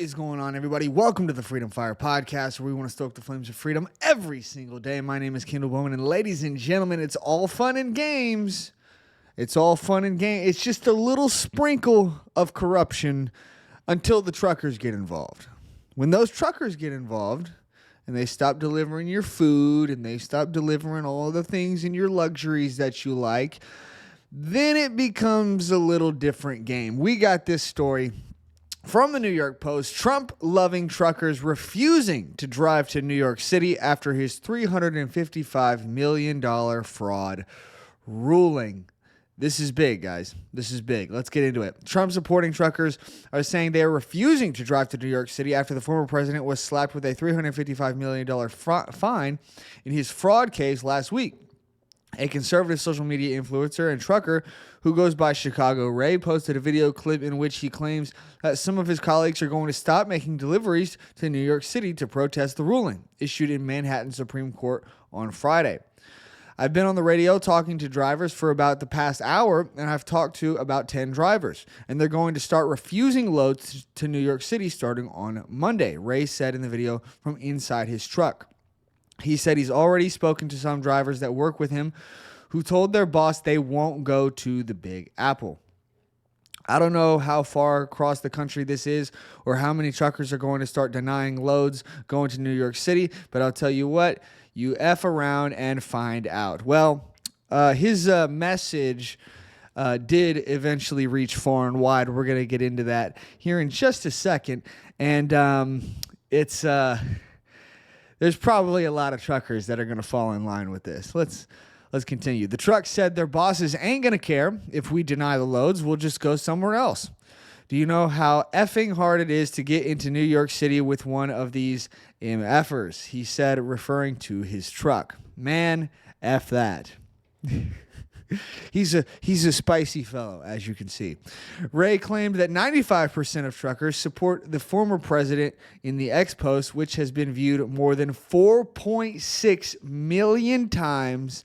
is going on, everybody? Welcome to the Freedom Fire Podcast, where we want to stoke the flames of freedom every single day. My name is Kendall Bowman, and ladies and gentlemen, it's all fun and games. It's all fun and games. It's just a little sprinkle of corruption until the truckers get involved. When those truckers get involved and they stop delivering your food and they stop delivering all the things and your luxuries that you like, then it becomes a little different game. We got this story from the New York Post. Trump-loving truckers refusing to drive to New York City after his $355 million fraud ruling. This is big, guys. This is big. Let's get into it. Trump-supporting truckers are saying they are refusing to drive to New York City after the former president was slapped with a $355 million fine in his fraud case last week. A conservative social media influencer and trucker who goes by Chicago Ray posted a video clip in which he claims that some of his colleagues are going to stop making deliveries to New York City to protest the ruling issued in Manhattan Supreme Court on Friday. I've been on the radio talking to drivers for about the past hour, and I've talked to about 10 drivers, and they're going to start refusing loads to New York City starting on Monday, Ray said in the video from inside his truck. He said he's already spoken to some drivers that work with him who told their boss they won't go to the Big Apple. I don't know how far across the country this is or how many truckers are going to start denying loads going to New York City, but I'll tell you what, you F around and find out. Well, his message did eventually reach far and wide. We're going to get into that here in just a second. And it's... There's probably a lot of truckers that are going to fall in line with this. Let's continue. The truck said their bosses ain't going to care if we deny the loads. We'll just go somewhere else. Do you know how effing hard it is to get into New York City with one of these MFers? He said, referring to his truck. Man, F that. He's a spicy fellow, as you can see. Ray claimed that 95% of truckers support the former president in the X post, which has been viewed more than 4.6 million times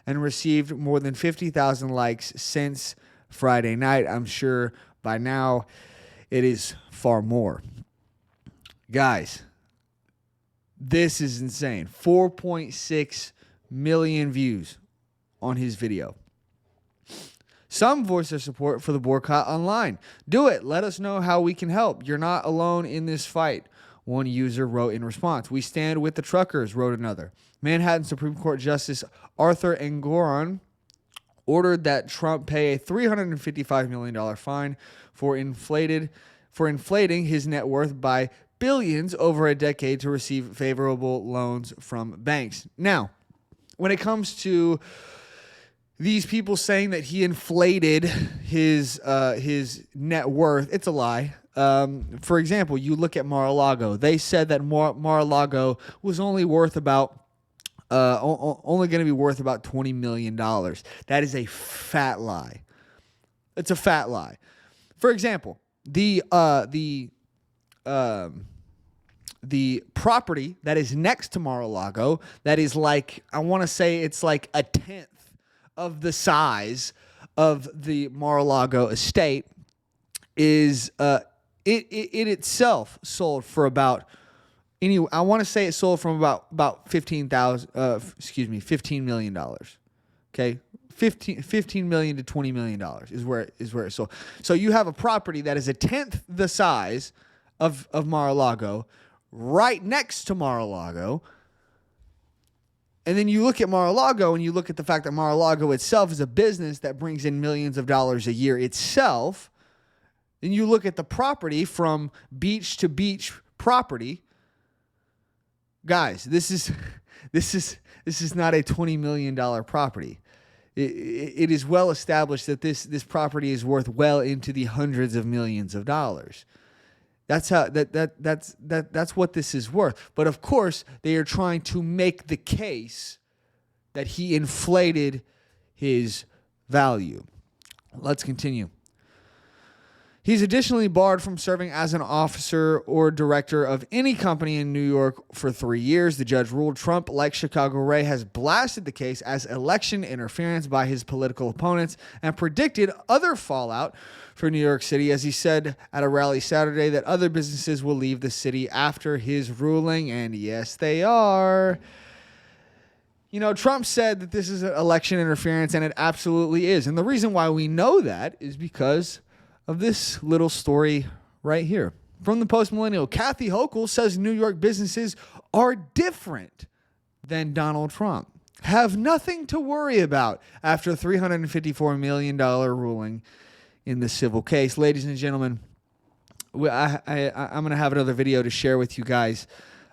and received more than 50,000 likes since Friday night. I'm sure by now it is far more. Guys, this is insane. 4.6 million views on his video. Some voice their support for the boycott online. Do it. Let us know how we can help. You're not alone in this fight, one user wrote in response. We stand with the truckers, wrote another. Manhattan Supreme Court Justice Arthur Engoron ordered that Trump pay a $355 million fine for inflating his net worth by billions over a decade to receive favorable loans from banks. Now, when it comes to these people saying that he inflated his net worth, it's a lie. For example, you look at Mar-a-Lago. They said that Mar-a-Lago was only worth about only going to be worth about $20 million. That is a fat lie. It's a fat lie. For example, the property that is next to Mar-a-Lago, that is like, I want to say it's like a tenth of the size of the Mar-a-Lago estate, is it itself sold for about I want to say it sold from about $15 million. Okay, 15 million to $20 million is where it sold. So you have a property that is a tenth the size of Mar-a-Lago, right next to Mar-a-Lago. And then you look at Mar-a-Lago and you look at the fact that Mar-a-Lago itself is a business that brings in millions of dollars a year itself. Then you look at the property from beach to beach property. Guys, this is not a $20 million property. It is well established that this property is worth well into the hundreds of millions of dollars. That's what this is worth. But of course, they are trying to make the case that he inflated his value. Let's continue. He's additionally barred from serving as an officer or director of any company in New York for 3 years. The judge ruled Trump, like Chicago Ray, has blasted the case as election interference by his political opponents and predicted other fallout for New York City, as he said at a rally Saturday that other businesses will leave the city after his ruling. And yes, they are. You know, Trump said that this is election interference, and it absolutely is. And the reason why we know that is because of this little story right here. From the Post Millennial, Kathy Hochul says New York businesses are different than Donald Trump. Have nothing to worry about after $354 million ruling in the civil case. Ladies and gentlemen, I'm going to have another video to share with you guys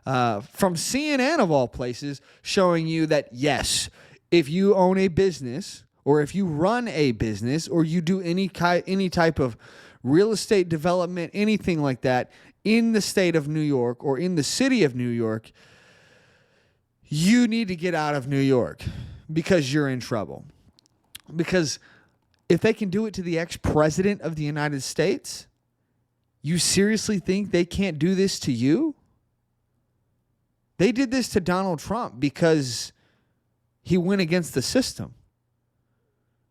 from CNN of all places, showing you that, yes, if you own a business or if you run a business or you do any type of real estate development, anything like that in the state of New York or in the city of New York, you need to get out of New York because you're in trouble. Because if they can do it to the ex-president of the United States, you seriously think they can't do this to you? They did this to Donald Trump because he went against the system.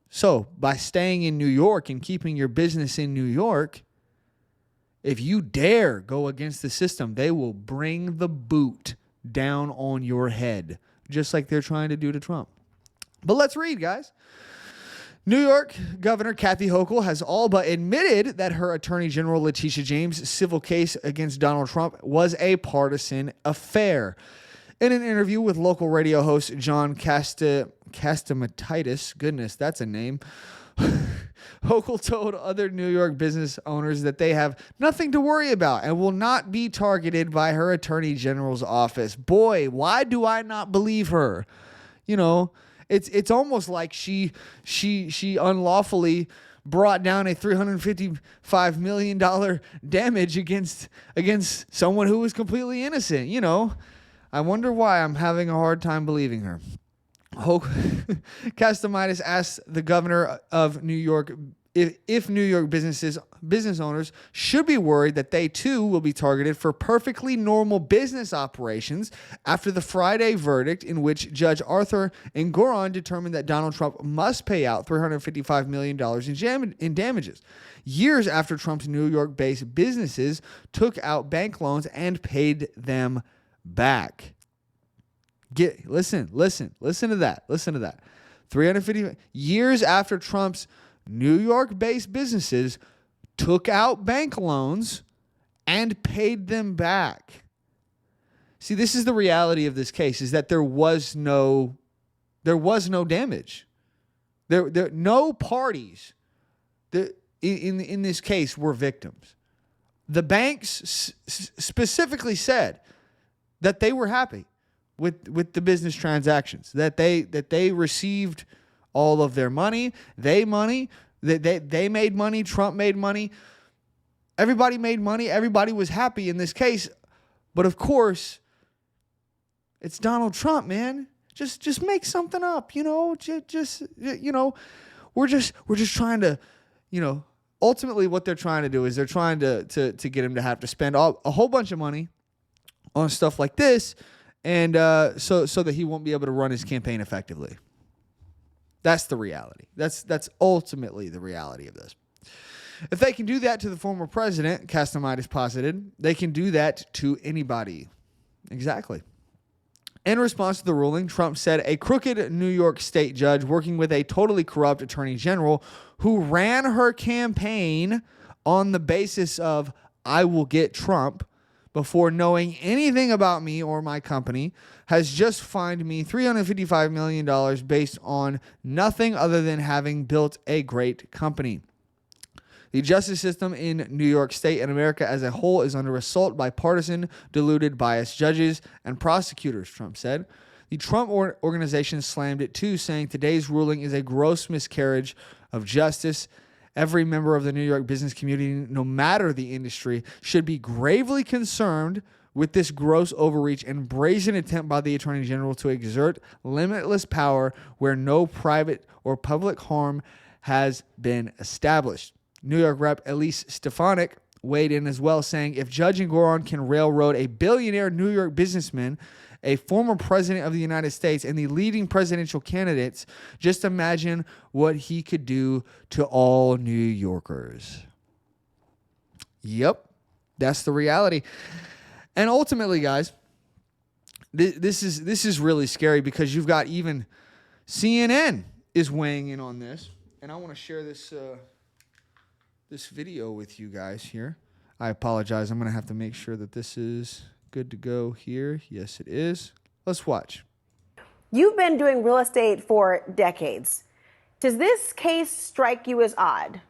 So by staying in New York and keeping your business in New York, if you dare go against the system, they will bring the boot down on your head, just like they're trying to do to Trump. But let's read, guys. New York Governor Kathy Hochul has all but admitted that her Attorney General Letitia James' civil case against Donald Trump was a partisan affair. In an interview with local radio host John Catsimatidis, goodness, that's a name, Hochul told other New York business owners that they have nothing to worry about and will not be targeted by her Attorney General's office. Boy, why do I not believe her? You know, it's almost like she unlawfully brought down a $355 million damage against someone who was completely innocent. You know, I wonder why I'm having a hard time believing her. Catsimatidis asked the governor of New York if New York business owners should be worried that they too will be targeted for perfectly normal business operations after the Friday verdict in which Judge Arthur Engoron determined that Donald Trump must pay out $355 million in damages, years after Trump's New York-based businesses took out bank loans and paid them back. Listen to that. 350 years after Trump's New York-based businesses took out bank loans and paid them back. See, this is the reality of this case, is that there was no damage. No parties in this case were victims. The banks specifically said that they were happy with the business transactions, that they received all of their money. They made money. Trump made money. Everybody made money. Everybody was happy in this case. But of course, it's Donald Trump, man. Just make something up, you know. We're just trying to, you know. Ultimately, what they're trying to do is they're trying to get him to have to spend a whole bunch of money on stuff like this, and so that he won't be able to run his campaign effectively. That's the reality. That's ultimately the reality of this. If they can do that to the former president, Catsimatidis posited, they can do that to anybody. Exactly. In response to the ruling, Trump said a crooked New York state judge working with a totally corrupt attorney general who ran her campaign on the basis of "I will get Trump" before knowing anything about me or my company, has just fined me $355 million based on nothing other than having built a great company. The justice system in New York State and America as a whole is under assault by partisan, deluded, biased judges and prosecutors, Trump said. The Trump organization slammed it too, saying today's ruling is a gross miscarriage of justice. Every member of the New York business community, no matter the industry, should be gravely concerned with this gross overreach and brazen attempt by the Attorney General to exert limitless power where no private or public harm has been established. New York Rep Elise Stefanik weighed in as well, saying, if Judge Engoron can railroad a billionaire New York businessman, a former president of the United States, and the leading presidential candidates, just imagine what he could do to all New Yorkers. Yep, that's the reality. And ultimately, guys, this is really scary because you've got even CNN is weighing in on this, and I want to share this this video with you guys here. I apologize. I'm going to have to make sure that this is good to go here. Yes, it is. Let's watch. You've been doing real estate for decades. Does this case strike you as odd?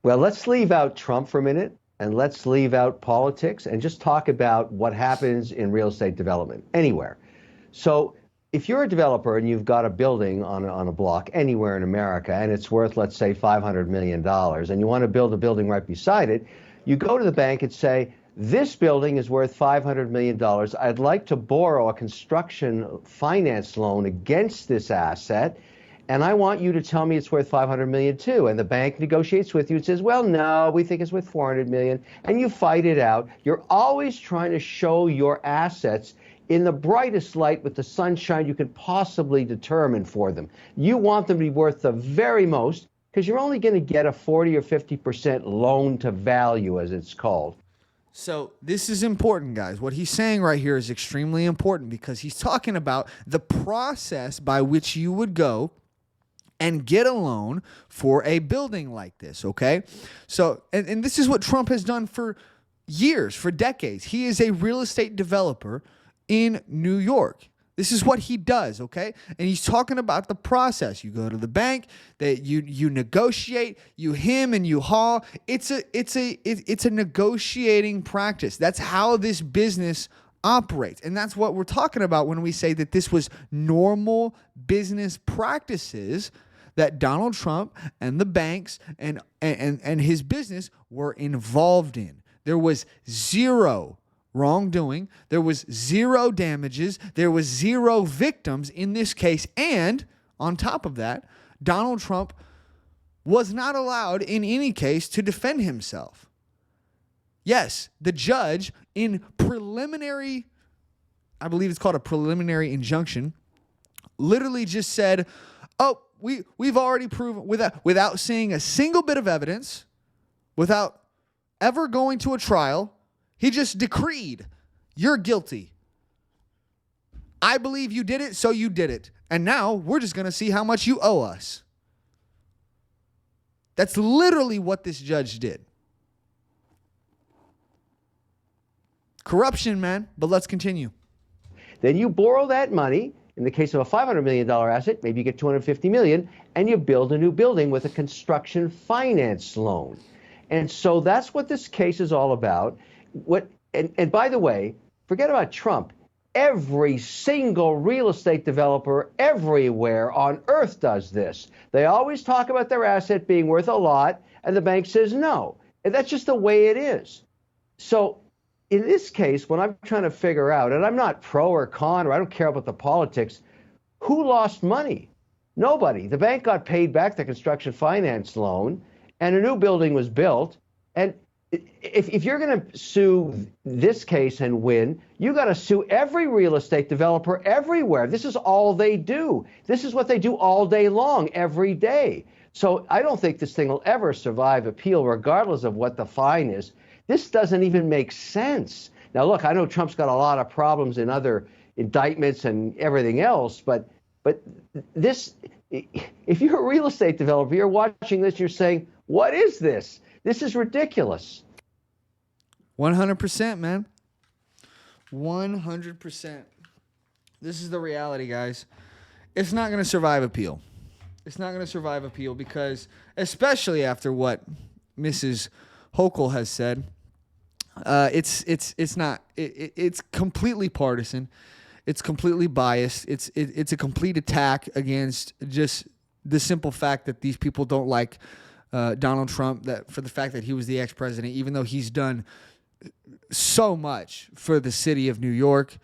Well, let's leave out Trump for a minute, and let's leave out politics and just talk about what happens in real estate development anywhere. So if you're a developer and you've got a building on a block anywhere in America and it's worth, let's say, $500 million, and you want to build a building right beside it, you go to the bank and say, this building is worth $500 million. I'd like to borrow a construction finance loan against this asset, and I want you to tell me it's worth $500 million too. And the bank negotiates with you and says, well, no, we think it's worth $400 million, and you fight it out. You're always trying to show your assets in the brightest light with the sunshine you could possibly determine for them. You want them to be worth the very most because you're only going to get a 40 or 50% loan to value, as it's called. So this is important, guys. What he's saying right here is extremely important because he's talking about the process by which you would go and get a loan for a building like this, okay? So, and this is what Trump has done for years, for decades. He is a real estate developer in New York. This is what he does, okay? And he's talking about the process. You go to the bank, that you negotiate, you hem and you haw. It's a negotiating practice. That's how this business operates. And that's what we're talking about when we say that this was normal business practices that Donald Trump and the banks and his business were involved in. There was zero wrongdoing. There was zero damages. There was zero victims in this case. And on top of that, Donald Trump was not allowed in any case to defend himself. Yes, the judge in preliminary, I believe it's called a preliminary injunction, literally just said, oh, we've already proven without seeing a single bit of evidence, without ever going to a trial, he just decreed, you're guilty. I believe you did it, so you did it. And now we're just going to see how much you owe us. That's literally what this judge did. Corruption, man. But let's continue. Then you borrow that money. In the case of a $500 million asset, maybe you get $250 million, and you build a new building with a construction finance loan. And so that's what this case is all about. And by the way, forget about Trump. Every single real estate developer everywhere on earth does this. They always talk about their asset being worth a lot, and the bank says no. And that's just the way it is. So in this case, when I'm trying to figure out, and I'm not pro or con, or I don't care about the politics, who lost money? Nobody. The bank got paid back the construction finance loan, and a new building was built. And if you're going to sue this case and win, you got to sue every real estate developer everywhere. This is all they do. This is what they do all day long, every day. So I don't think this thing will ever survive appeal, regardless of what the fine is. This doesn't even make sense. Now, look, I know Trump's got a lot of problems in other indictments and everything else, but this, if you're a real estate developer, you're watching this, you're saying, what is this? This is ridiculous. 100%, man. 100%. This is the reality, guys. It's not going to survive appeal. It's not going to survive appeal because, especially after what Mrs. Hochul has said, it's completely partisan. It's completely biased. It's a complete attack against just the simple fact that these people don't like Donald Trump, that for the fact that he was the ex-president, even though he's done so much for the city of New York,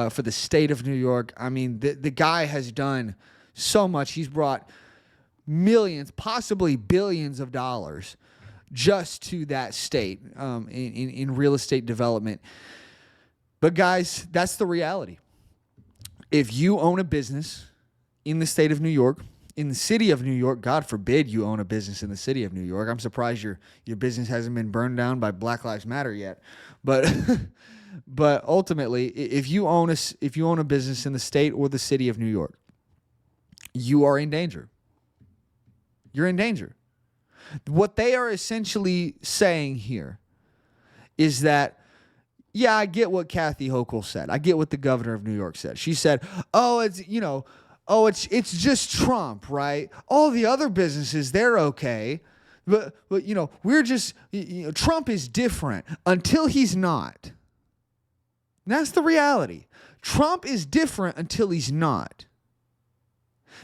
for the state of New York. I mean, the guy has done so much. He's brought millions, possibly billions of dollars just to that state in real estate development. But guys, that's the reality. If you own a business in the state of New York, in the city of New York, God forbid you own a business in the city of New York. I'm surprised your business hasn't been burned down by Black Lives Matter yet. But but ultimately, if you own a business in the state or the city of New York, you are in danger. You're in danger. What they are essentially saying here is that, yeah, I get what Kathy Hochul said. I get what the governor of New York said. She said, it's just Trump, right? All the other businesses, they're okay. But we're just, Trump is different until he's not. And that's the reality. Trump is different until he's not.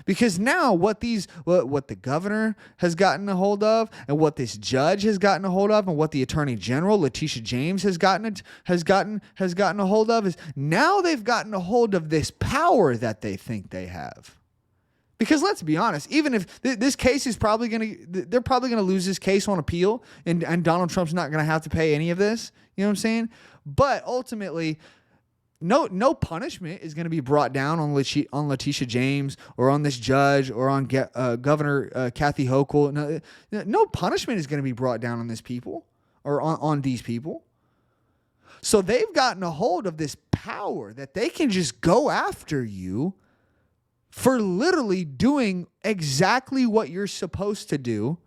Because now what the governor has gotten a hold of, and what this judge has gotten a hold of, and what the attorney general Letitia James has gotten a hold of, is now they've gotten a hold of this power that they think they have. Because let's be honest, even if this case is they're probably gonna lose this case on appeal, and Donald Trump's not gonna have to pay any of this. You know what I'm saying? But ultimately, no punishment is going to be brought down on Letitia James or on this judge or on Governor Kathy Hochul. No punishment is going to be brought down on this people or on these people. So they've gotten a hold of this power that they can just go after you for literally doing exactly what you're supposed to do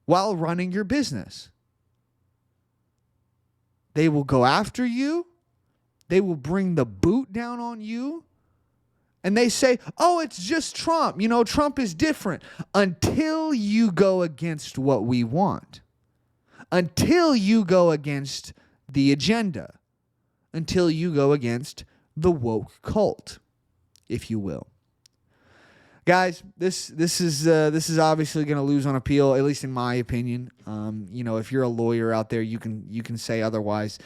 while running your business. They will go after you. They will bring the boot down on you. And they say, oh, it's just Trump. Trump is different. Until you go against what we want. Until you go against the agenda. Until you go against the woke cult, if you will. Guys, this is obviously going to lose on appeal, at least in my opinion. If you're a lawyer out there, you can say otherwise.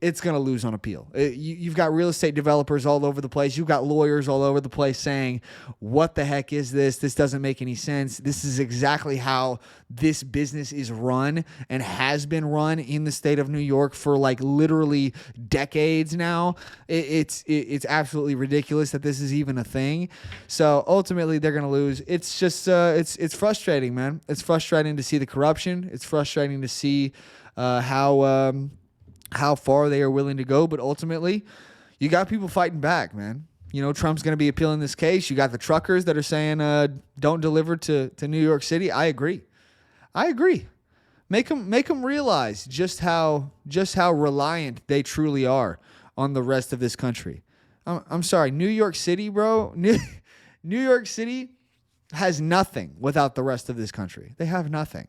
It's going to lose on appeal. You've got real estate developers all over the place. You've got lawyers all over the place saying, what the heck is this? This doesn't make any sense. This is exactly how this business is run and has been run in the state of New York for like literally decades now. It's absolutely ridiculous that this is even a thing. So ultimately they're going to lose. It's just, it's frustrating, man. It's frustrating to see the corruption. It's frustrating to see how far they are willing to go, but ultimately, you got people fighting back, man. Trump's going to be appealing this case. You got the truckers that are saying, don't deliver to New York City. I agree. Make them realize just how reliant they truly are on the rest of this country. I'm sorry, New York City, bro. New York City has nothing without the rest of this country. They have nothing.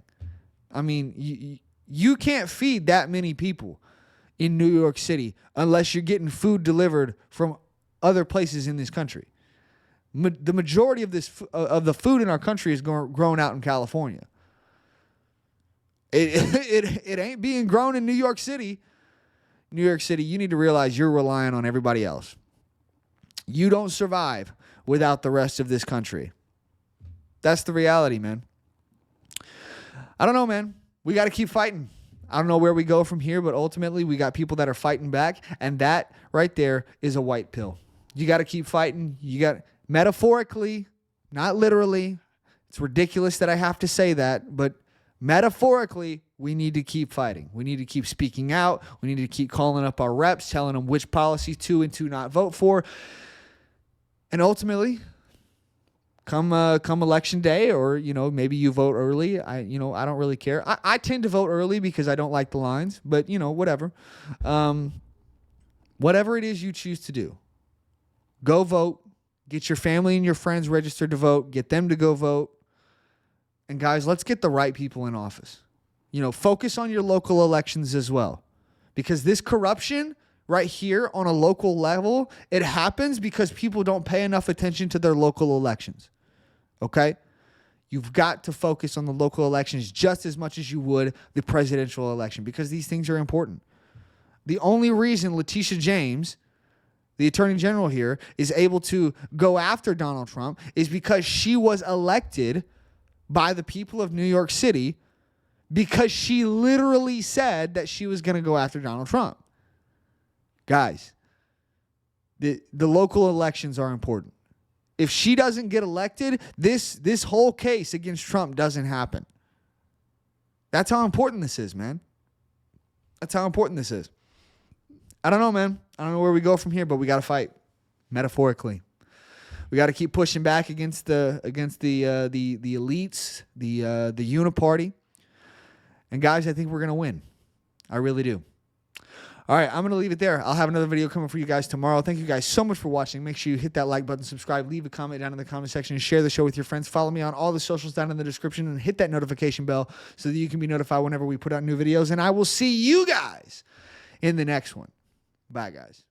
I mean, you can't feed that many people in New York City unless you're getting food delivered from other places in this country. The majority of the food in our country is grown out in California. It ain't being grown in New York City. New York City, you need to realize you're relying on everybody else. You don't survive without the rest of this country. That's the reality, man. I don't know, man. We got to keep fighting. I don't know where we go from here, but ultimately we got people that are fighting back, and that right there is a white pill. You got to keep fighting. You got, metaphorically, not literally. It's ridiculous that I have to say that, but metaphorically, we need to keep fighting. We need to keep speaking out. We need to keep calling up our reps, telling them which policies to and to not vote for. And ultimately, come election day, or maybe you vote early. I don't really care. I tend to vote early because I don't like the lines, but whatever. Whatever it is you choose to do, go vote. Get your family and your friends registered to vote. Get them to go vote. And guys, let's get the right people in office. Focus on your local elections as well, because this corruption right here on a local level, it happens because people don't pay enough attention to their local elections. Okay? You've got to focus on the local elections just as much as you would the presidential election, because these things are important. The only reason Letitia James the attorney general here, is able to go after Donald Trump is because she was elected by the people of New York City because she literally said that she was going to go after Donald Trump. Guys, the local elections are important. If she doesn't get elected, this whole case against Trump doesn't happen. That's how important this is, man. That's how important this is. I don't know, man. I don't know where we go from here, but we got to fight, metaphorically. We got to keep pushing back against the elites, the uniparty. And guys, I think we're gonna win. I really do. All right, I'm going to leave it there. I'll have another video coming for you guys tomorrow. Thank you guys so much for watching. Make sure you hit that like button, subscribe, leave a comment down in the comment section, and share the show with your friends. Follow me on all the socials down in the description, and hit that notification bell so that you can be notified whenever we put out new videos. And I will see you guys in the next one. Bye, guys.